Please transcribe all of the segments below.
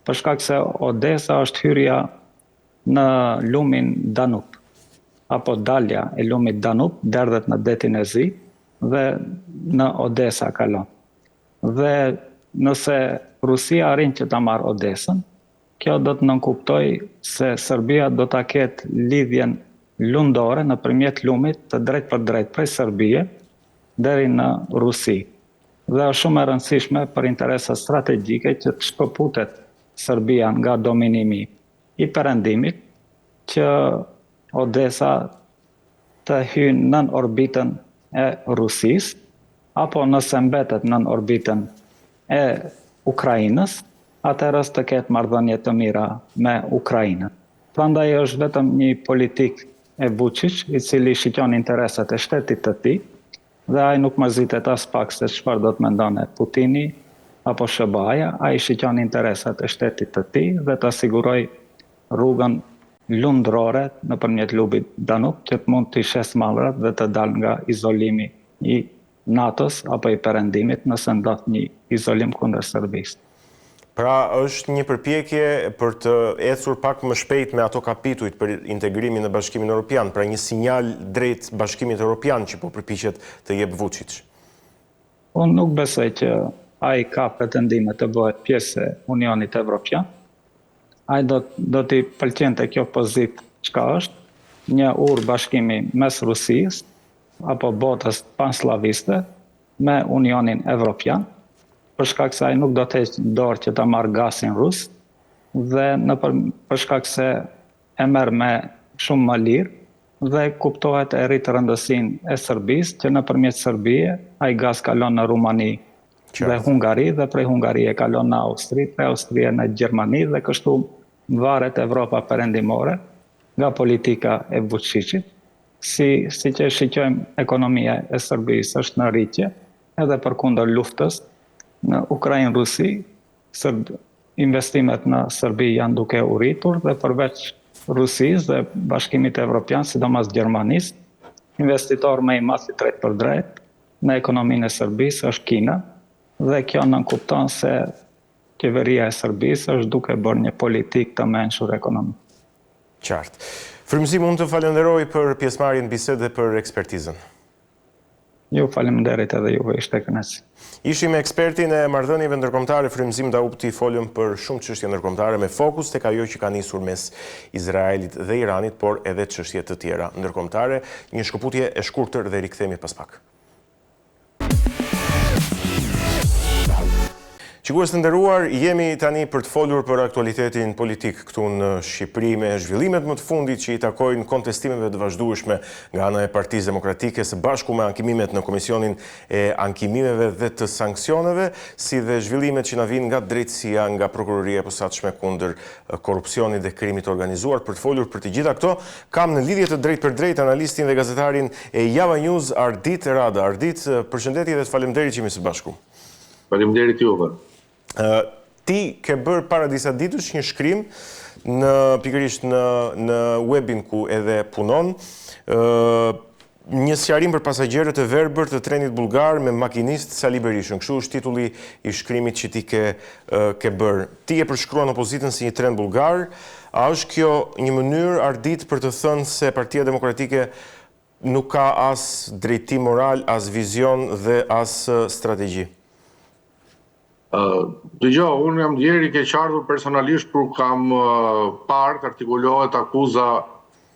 për shkak se Odesa është hyrja në lumin Danub, apo dalja e lumit Danub, derdhet në detin e Zi dhe në Odesa kalon. Dhe nëse Rusia arrin që ta marrë Odesën, kjo do të nënkuptoj se Serbia do ta ketë lidhjen lundore nëpërmjet lumit të drejt për drejt prej Serbie deri në Rusi. Dhe është shumë e rëndësishme për interesa strategjike që të shpëputet Serbia nga dominimi i perëndimit, që Odesa të hyjë nën orbitën e Rusisë, apo nëse mbetet nën orbitën e Ukrainës, atëherë të ketë marrëdhënie të mira me Ukrainën. Prandaj është vetëm një politik e Vučić, i cili shikon interesat e shtetit të tij, dhe ai nuk mërzitet as pak se çfarë do të mendonte Putini apo SBA-ja, ai shikon interesat e shtetit të tij dhe të siguroj rrugën lundrore nëpërmjet lumit Danub që të mund të shes mallrat dhe të dalë nga izolimi i NATO-s apo i perëndimit nëse ndodh një izolim kundër Serbisë. Pra është një përpjekje për të ecur pak më shpejt me ato kapitujt për integrimin në Bashkimin Evropian, pra një sinjal drejt Bashkimit Evropian që po përpiqet të jep Vučić. Unë nuk besoj që ai ka pretendime të bëhet pjesë e Unionit Evropian. Ai do t'i pëlqente kjo pozitë çka është një bashkimi mes Rusisë apo botës panslaviste me Unionin Evropian, për shkak se ai nuk do të heqë dorë që ta marrë gasin rus, dhe për shkak se e merr me shumë më lirë dhe kuptohet e rrit rëndësinë e Serbisë, që nëpërmjet Serbie ai gaz kalon në Rumani dhe Hungari, dhe prej Hungarie kalon në Austri, prej Austrie në Gjermani, dhe kështu varet Evropa perëndimore nga politika e Vučićit. Si që shikojmë, ekonomia e Serbisë është në rritje, edhe përkundër luftës në Ukrainë-Rusi, investimet në Serbi janë duke u rritur, dhe përveç Rusisë dhe Bashkimit Evropian, sidomos Gjermanisë, investitor më i madh i drejt për drejt në ekonominë e Serbisë është Kina, dhe kjo nënkupton se qeveria e Serbisë është duke bërë një politikë të mençur ekonomik. Qartë. Frymëzim, mund të falenderoj për pjesëmarrjen në bisedë dhe për ekspertizën. Ju faleminderit edhe juve, ishte kënaqësi. Ishim me ekspertin e marrëdhënieve ndërkombëtare Frymëzim Daupti, folëm për shumë çështje ndërkombëtare me fokus tek ajo që ka nisur mes Izraelit dhe Iranit, por edhe çështje të tjera ndërkombëtare. Një shkëputje e shkurtër dhe rikthehemi pas pak. Shikues të nderuar, jemi tani për të folur për aktualitetin politik këtu në Shqipëri, me zhvillimet më të fundit që i takojnë kontestimeve të vazhdueshme nga ana e Partisë Demokratike, së bashku me ankimimet në Komisionin e Ankimimeve dhe të Sanksioneve, si dhe zhvillimet që na vijnë nga drejtësia, nga prokuroria e posaçme kundër korrupsionit dhe krimit të organizuar. Për të folur për të gjitha këto, kam në lidhje të drejtë për drejtë analistin dhe gazetarin e Java News, Ardit Rada. Ardit, përshëndetje dhe faleminderit që jemi së bashku. Faleminderit juve. Ti ke bërë para disa ditësh një shkrim pikërisht në webin ku edhe punon, një sqarim për pasagerët e verbër të trenit bullgar me makinist Sali Berishën. Kështu është titulli i shkrimit që ti ke bërë. Ti e përshkruan opozitën si një tren bullgar. A është kjo një mënyrë, Ardit, për të thënë se Partia Demokratike nuk ka as drejtim moral, as vizion dhe as strategji? Dëgjoj, unë jam djeri keqardhur personalisht kur kam parë të artikulohet akuza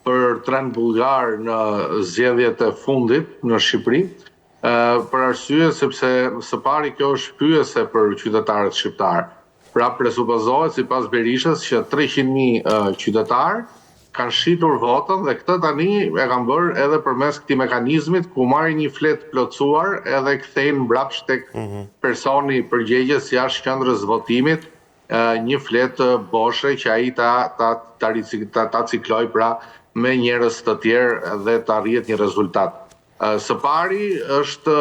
për tren bullgar në zgjedhjet e fundit në Shqipëri, për arsye sepse së pari kjo është pyese për qytetarët shqiptar. Pra presupozohet sipas Berishës që 300.000 qytetarë kanë shitur votën, dhe këtë tani e kanë bërë edhe përmes këtij mekanizmit ku marrin një flet plotësuar edhe kthejnë mbrapsht tek personi përgjegjës jashtë qendrës votimit një flet boshe që ai ta cikloj pra me njerëz të tjerë dhe të arrihet një rezultat. Së pari është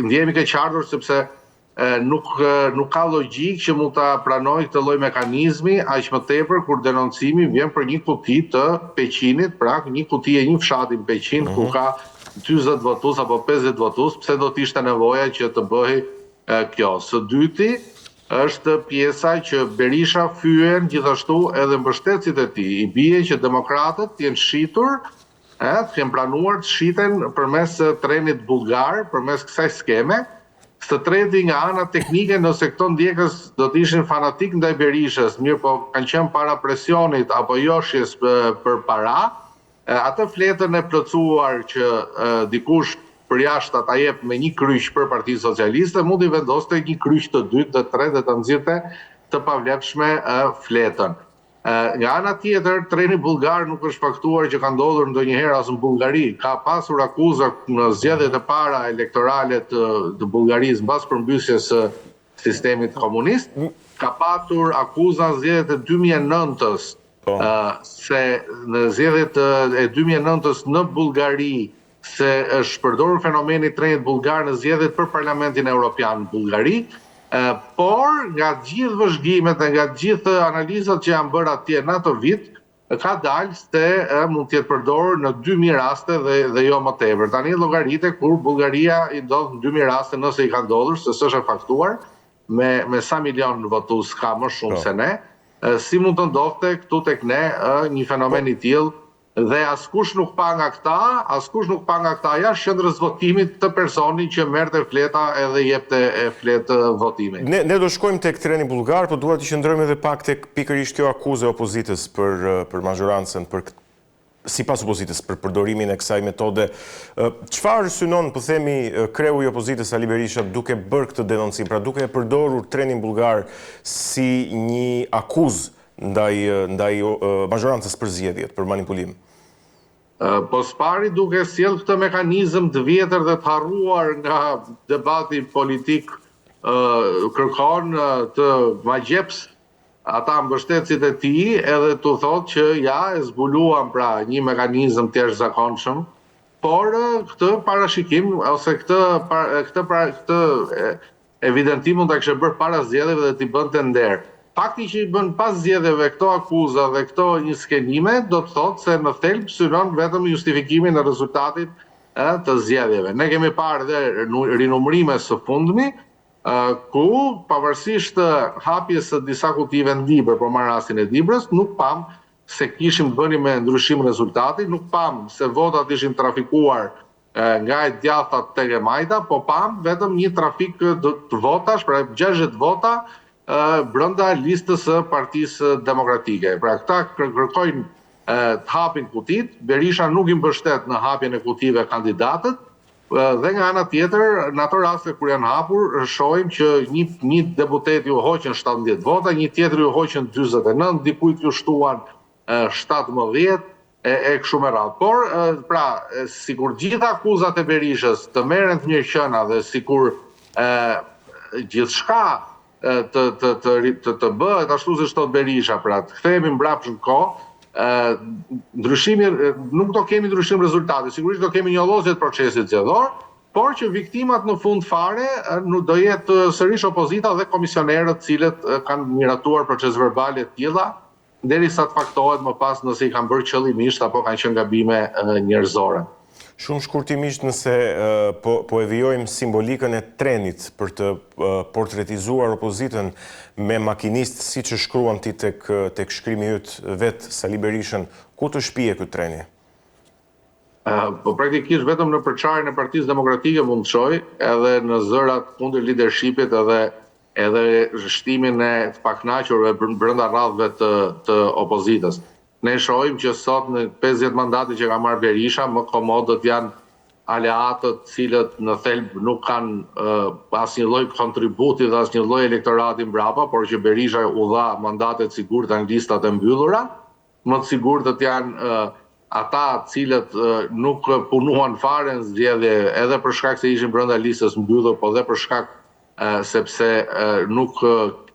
ndjehemi keqardhur sepse nuk ka logjik që mund ta pranoj këtë lloj mekanizmi, aq më tepër kur denoncimi vjen për një kuti të Peqinit, pra një kuti e një fshati në Peqin ku ka 40 votues apo 50 votues, pse do të ishte nevoja që të bëhej kjo. Së dyti, është pjesa që Berisha fyen gjithashtu edhe mbështetësit e tij. I bie që demokratët jenë shitur, të kenë planuar të shiten përmes trenit bullgar, përmes kësaj skeme. Së treti nga ana teknike, nëse këto ndjekës do të ishin fanatik ndaj Berishës, mirë po kanë qenë para presionit apo joshjes për para, atë fletën e plotësuar që dikush për jashtë ata jep me një kryq për Partinë Socialiste, mund i vendoste një kryq të dytë, të tretë dhe të nxirrte të pavlefshme fletën. Nga ana tjetër, treni bullgar nuk është faktuar që ka ndodhur ndonjëherë as në Bullgari. Ka pasur akuza në zgjedhjet e para elektorale të Bullgarisë mbas përmbysjes së sistemit komunist. Ka pasur akuza në zgjedhjet e 2009-s, se në zgjedhjet e 2009-s në Bullgari se është përdorur fenomeni trenit bullgar në zgjedhjet për Parlamentin Evropian në Bullgari. Por nga gjithë vëzhgimet dhe nga gjithë analizat që janë bërë atje në atë vit, ka dalë se mund të jetë përdorur në 2000 raste dhe jo më tepër. Tani llogaritë kur Bullgaria i ndodh në 2000 raste nëse i ka ndodhur, se s'është e faktuar, me sa milion votues ka më shumë se ne, si mund të ndodhte këtu tek ne një fenomen i tillë. Dhe askush nuk pa nga këta jashtë qendrës votimit të personin që merrte fleta edhe jepte fletë votimit. Ne do shkojmë tek treni bullgar, por dua të qëndrojmë edhe pak tek pikërisht kjo akuzë e opozitës për mazhorancën, sipas opozitës për përdorimin e kësaj metode. Çfarë synon, po themi, kreu i opozitës Ali Berisha duke bërë këtë denoncim, pra duke e përdorur trenin bullgar si një akuzë ndaj mazhorancës për zgjedhjet, për manipulim? Po spari duke sjell këtë mekanizëm të vjetër dhe të harruar nga debati politik, kërkon të magjeps ata mbështetësit e tij edhe të thotë që ja e zbuluan pra një mekanizëm të jashtëzakonshëm, por këtë parashikim ose këtë evidentim mund ta kishte bërë para zgjedhjeve dhe t'i bënte nder. Fakti që i bën pas zgjedhjeve këto akuza dhe këto inskenime do të thotë se në thelb synon vetëm justifikimin e rezultatit të zgjedhjeve. Ne kemi parë dhe rinumërime së fundmi, ku pavarësisht hapjes së disa kutive në Libër, për marrë rastin e Librës, nuk pam se kishim bëni me ndryshim rezultati, nuk pam se votat ishin trafikuar nga e djathtat tek e majta, po pam vetëm një trafik të votash, pra 60 vota brenda listës së Partisë Demokratike. Pra këta kërkojnë të hapin kutit, Berisha nuk i mbështet në hapjen e kutive kandidatët, dhe nga ana tjetër, në ato raste kur janë hapur, shohim që një deputet ju hoqën 17 vota, një tjetër ju hoqën 49, dikujt ju shtuan 17 e kështu me radhë. Por, pra, sikur gjitha akuzat e Berishës të merren të mirëqëna dhe sikur gjithçka të bëhet ashtu siç thot Berisha, pra të kthehemi mbrapsht në kohë, ndryshimi nuk do kemi ndryshim rezultati, sigurisht do kemi një lloje të procesit zgjedhor, por që viktimat në fund fare nuk do jetë sërish opozita dhe komisionerët cilët kanë miratuar proces verbale të tilla, derisa të faktohet më pas nëse i kanë bërë qëllimisht apo kanë qenë gabime njerëzore. Shumë shkurtimisht nëse po e vijojmë simbolikën e trenit për të portretizuar opozitën me makinistë siç e shkruan ti tek shkrimi yt vet Sali Berishën, ku të shpije ky treni? Po praktikisht vetëm në përçarjen e Partisë Demokratike mund të shoj, edhe në zërat kundër leadershipit edhe rrështimin e të pakënaqurve brenda radhëve të opozitës. Ne shohim që sot në 50 mandate që ka marrë Berisha, më komodët janë aleatët cilët në thelb nuk kanë asnjë lloj kontributi dhe asnjë lloj elektorati mbrapa, por që Berisha u dha mandatet sigurt në listat e mbyllura. Më të sigurtët janë ata cilët nuk punuan fare në zgjedhje edhe për shkak se ishin brenda listës mbyllur, po dhe për shkak sepse nuk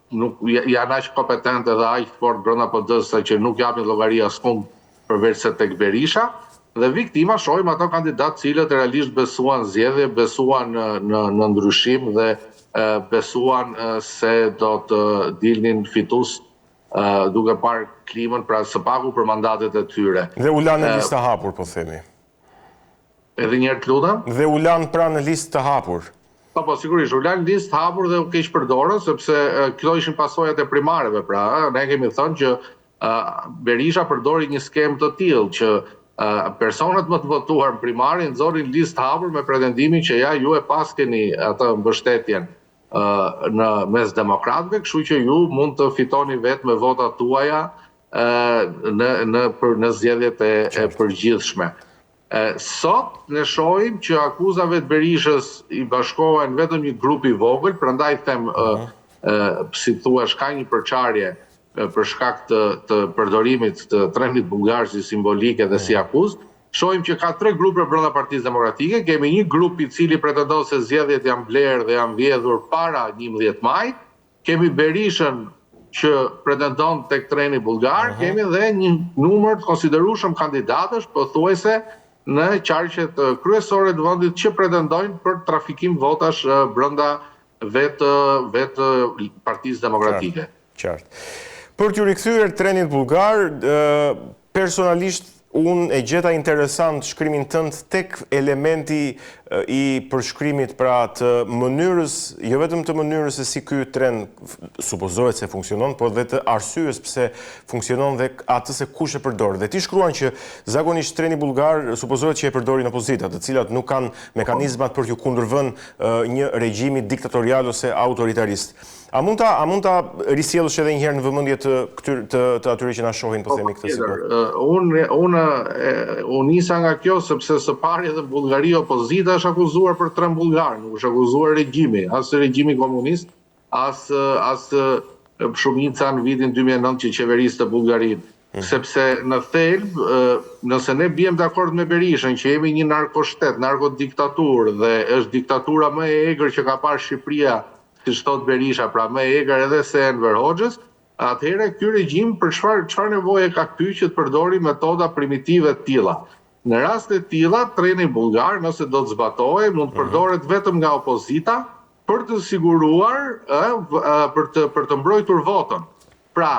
janë aq kompetente dhe aq fort brenda PD-s sa që nuk japin llogari askund përveç se tek Berisha. Dhe viktima shohim ato kandidatë cilët realisht besuan zgjedhje, besuan në ndryshim dhe besuan se do të dilnin fitues duke parë klimën pra së paku për mandatet e tyre. Dhe u lanë në listë të hapur, po themi. Edhe një herë të lutem? Dhe u lanë pra në listë të hapur. Po, sigurisht, u lanë listë hapur dhe u keq përdorën, sepse këto ishin pasojat e primareve, pra, ne kemi thënë që Berisha përdori një skemë të tillë që personat më të votuar në primari nxorrin listë hapur me pretendimin që ja ju e paskeni atë mbështetjen në mes demokratëve, kështu që ju mund të fitoni vetë me votat tuaja në zgjedhjet e përgjithshme. Sot ne shohim që akuzave të Berishës i bashkohen vetëm një grup i vogël, prandaj them si thua ka një përçarje për shkak të përdorimit të trendit bullgar si simbolike dhe si akuzë. Shohim që ka 3 grupe brenda Partisë Demokratike, kemi një grup i cili pretendon se zgjedhjet janë blerë dhe janë vjedhur para 11 majit, kemi Berishën që pretendon tek treni bullgar, kemi dhe një numër të konsiderueshëm kandidatësh pothuajse në qarqet kryesore të vendit që pretendojnë për trafikim votash brenda vetë Partisë Demokratike. Qartë. Për t'ju rikthyer trenit bullgar, personalisht unë e gjeta interesant shkrimin tënd tek elementi i përshkrimit pra të mënyrës, jo vetëm të mënyrës se si ky tren supozohet se funksionon, por dhe të arsyes pse funksionon dhe atë se kush e përdor. Dhe ti shkruan që zakonisht treni bullgar supozohet që e përdorin opozitat, të cilat nuk kanë mekanizmat për t'ju kundërvënë një regjimi diktatorial ose autoritarist. A mund ta risjellësh edhe një herë në vëmendje të atyre që na shohin, po themi këtë sekond? Unë nisa nga kjo sepse së pari edhe Bullgari opozita është akuzuar për tren bullgar, nuk është akuzuar regjimi, as regjimi komunist, as shumica në vitin 2009 që qeveriste Bullgarinë. Sepse në thelb, nëse ne biem dakord me Berishën që jemi një narkoshtet, narkodiktaturë dhe është diktatura më e egër që ka parë Shqipëria, siç thot Berisha, pra më e egër edhe se Enver Hoxhës, atëherë ky regjim për çfarë nevoje ka ky që të përdori metoda primitive të tilla. Në raste të tilla, treni bullgar, nëse do të zbatohej, mund të përdoret vetëm nga opozita për të siguruar për të mbrojtur votën. Pra,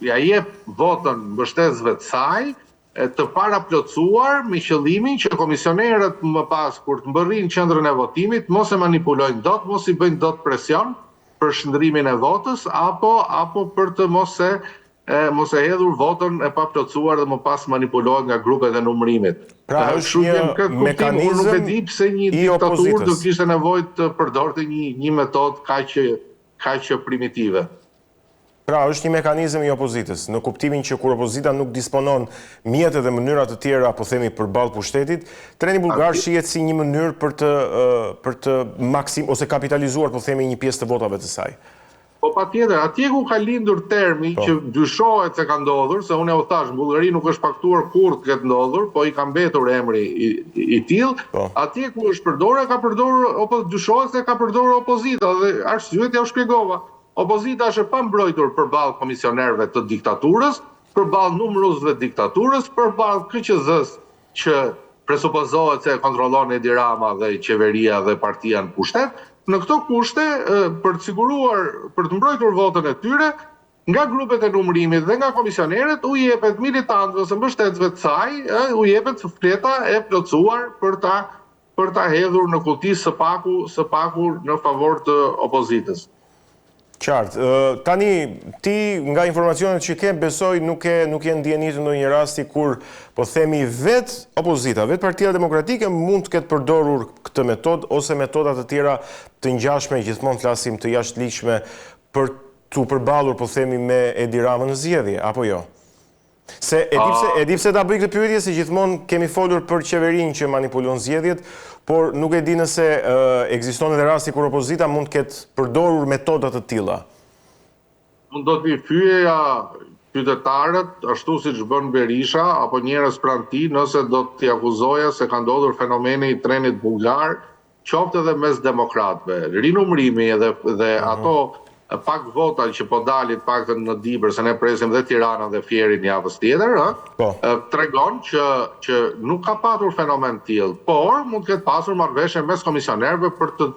ja jep votën mbështetësve të saj, të paraplotësuar me qëllimin që komisionerët më pas kur të mbërrin qendrën e votimit mos e manipulojnë dot, mos i bëjnë dot presion për shndrimin e votës apo për të mos e hedhur votën e paplotësuar dhe më pas manipulohet nga grupet e numërimit. Pra është një mekanizëm nuk e di pse një diktaturë do kishte nevojë të përdorte një metodë kaq primitive. Pra, është një mekanizëm i opozitës, në kuptimin që kur opozita nuk disponon mjete dhe mënyra të tjera, po themi përballë pushtetit, treni bullgar shihet si një mënyrë për të ose kapitalizuar, po themi, një pjesë të votave të saj. Po patjetër, atje ku ka lindur termi që dyshohet se ka ndodhur, se unë u thash, në Bullgari nuk është faktuar kurrë këtë ndodhur, po i ka mbetur emri i tillë, atje ku është përdorur, dyshohet se ka përdorur opozita dhe arsyet ja u shpjegova. Opozita është e pambrojtur përballë komisionerëve të diktaturës, përballë numëruzve të diktaturës, përballë KQZ-s që presupozohet se kontrollon Edi Rama dhe qeveria dhe partia në pushtet. Në këto kushte, për të siguruar, për të mbrojtur votën e tyre, nga grupet e numërimit dhe nga komisionerët u jepet militantëve ose mbështetësve të saj, u jepet fleta e plotësuar për ta hedhur në kuti së paku në favor të opozitës. Qartë. Tani, ti nga informacionet që ke, besoj nuk je ndjenitur në një rasti kur, po themi, vetë opozita, vetë Partia Demokratike mund të ketë përdorur këtë metodë ose metodat të tjera të ngjashme, gjithmonë flasim të jashtëligjshme, për të përballur, po themi, me Edi Ramën në zgjedhje, apo jo? Se e di pse ta bëj këtë pyetje, se gjithmonë kemi folur për qeverinë që manipulon zgjedhjet, por nuk e di nëse ekziston edhe rasti kur opozita mund të ketë përdorur metoda të tilla. Unë do t'i pyesja qytetarët, ashtu siç bën Berisha apo njerëz pranë tij, nëse do t'i akuzoja se ka ndodhur fenomeni i trenit bullgar, qoftë edhe mes demokratëve. Rinumërimi dhe ato pak vota që po dalin paktën në Dibër, se ne presim dhe Tirana dhe Fierin javës tjetër, tregon që nuk ka patur fenomen tillë, por mund të ketë pasur marrëveshje mes komisionerëve për të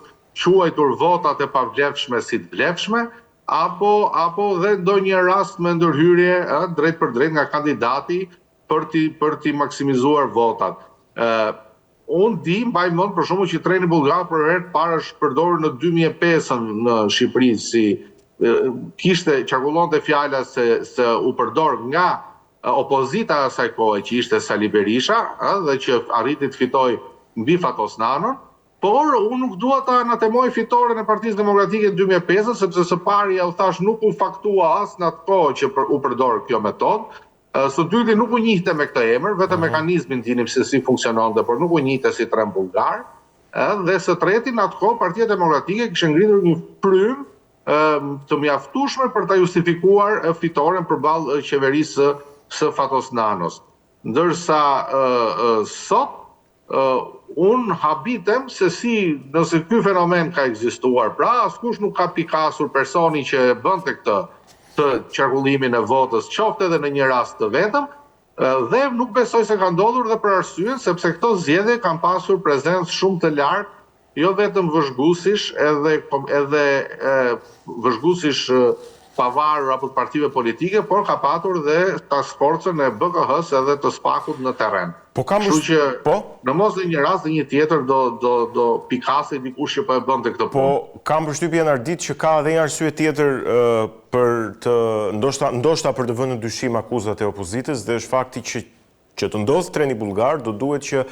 quajtur votat e pavlefshme si të vlefshme, apo dhe ndonjë rast me ndërhyrje drejt për drejt nga kandidati për t'i maksimizuar votat. unë di, mbaj mend për shembull që treni bullgar për herë të parë është përdorur në 2005 në Shqipëri, si qarkullonte fjala se u përdor nga opozita e asaj kohe që ishte Sali Berisha, dhe që arriti të fitoj mbi Fatos Nanon, por unë nuk dua ta anatemoj fitoren e Partisë Demokratike në 2005, sepse së pari ja u thash nuk u faktua as në atë kohë që u përdor kjo metodë. Së dyti nuk u njihte me këtë emër, vetëm mekanizmin dinim se si funksiononte, por nuk u njihte si tren bullgar. Dhe së treti, në atë kohë Partia Demokratike kishte ngritur një frymë të mjaftueshme për ta justifikuar fitoren përballë qeverisë së Fatos Nanos. Ndërsa sot unë habitem se nëse ky fenomen ka ekzistuar. Pra, askush nuk ka pikasur personi që bënte këtë të qarkullimin e votës, qoftë edhe në një rast të vetëm, dhe nuk besoj se ka ndodhur dhe për arsyen sepse këto zgjedhje kanë pasur prezencë shumë të lartë, jo vetëm vëzhguesish, edhe vëzhguesish pavarur apo të partive politike, por ka patur dhe task forcën e BKH-s edhe të SPAK-ut në terren. Kështu që në mos dhe një rast dhe një tjetër do pikase dikush që po e bënte këtë punë. Po kam përshtypjen Ardit që ka edhe një arsye tjetër për të ndoshta për të vënë në dyshim akuzat e opozitës, dhe është fakti që të ndodhë treni bullgar do duhet që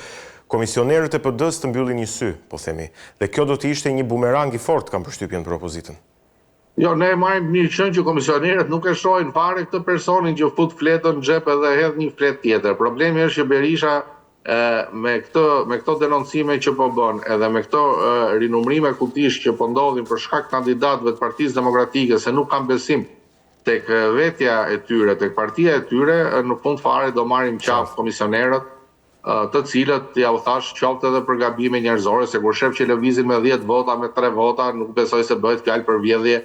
komisionerët e PD-s të mbyllin një sy, po themi. Dhe kjo do të ishte një bumerang i fortë, kam përshtypjen për opozitën. Jo, ne marrim mirë qenë që komisionerët nuk e shohin fare këtë personin që fut fletën në xhep edhe hedh një fletë tjetër. Problemi është që Berisha me këto denoncime që po bën, edhe me këto rinumrime kutish që po ndodhin për shkak kandidatëve të Partisë Demokratike se nuk kanë besim tek vetja e tyre, tek partia e tyre, në fund fare do marrim qafë komisionerët, të cilët ja u thash qoftë edhe për gabime njerëzore, se kur shef që lëvizin me 10 vota, me 3 vota, nuk besoj se bëhet fjalë për vjedhje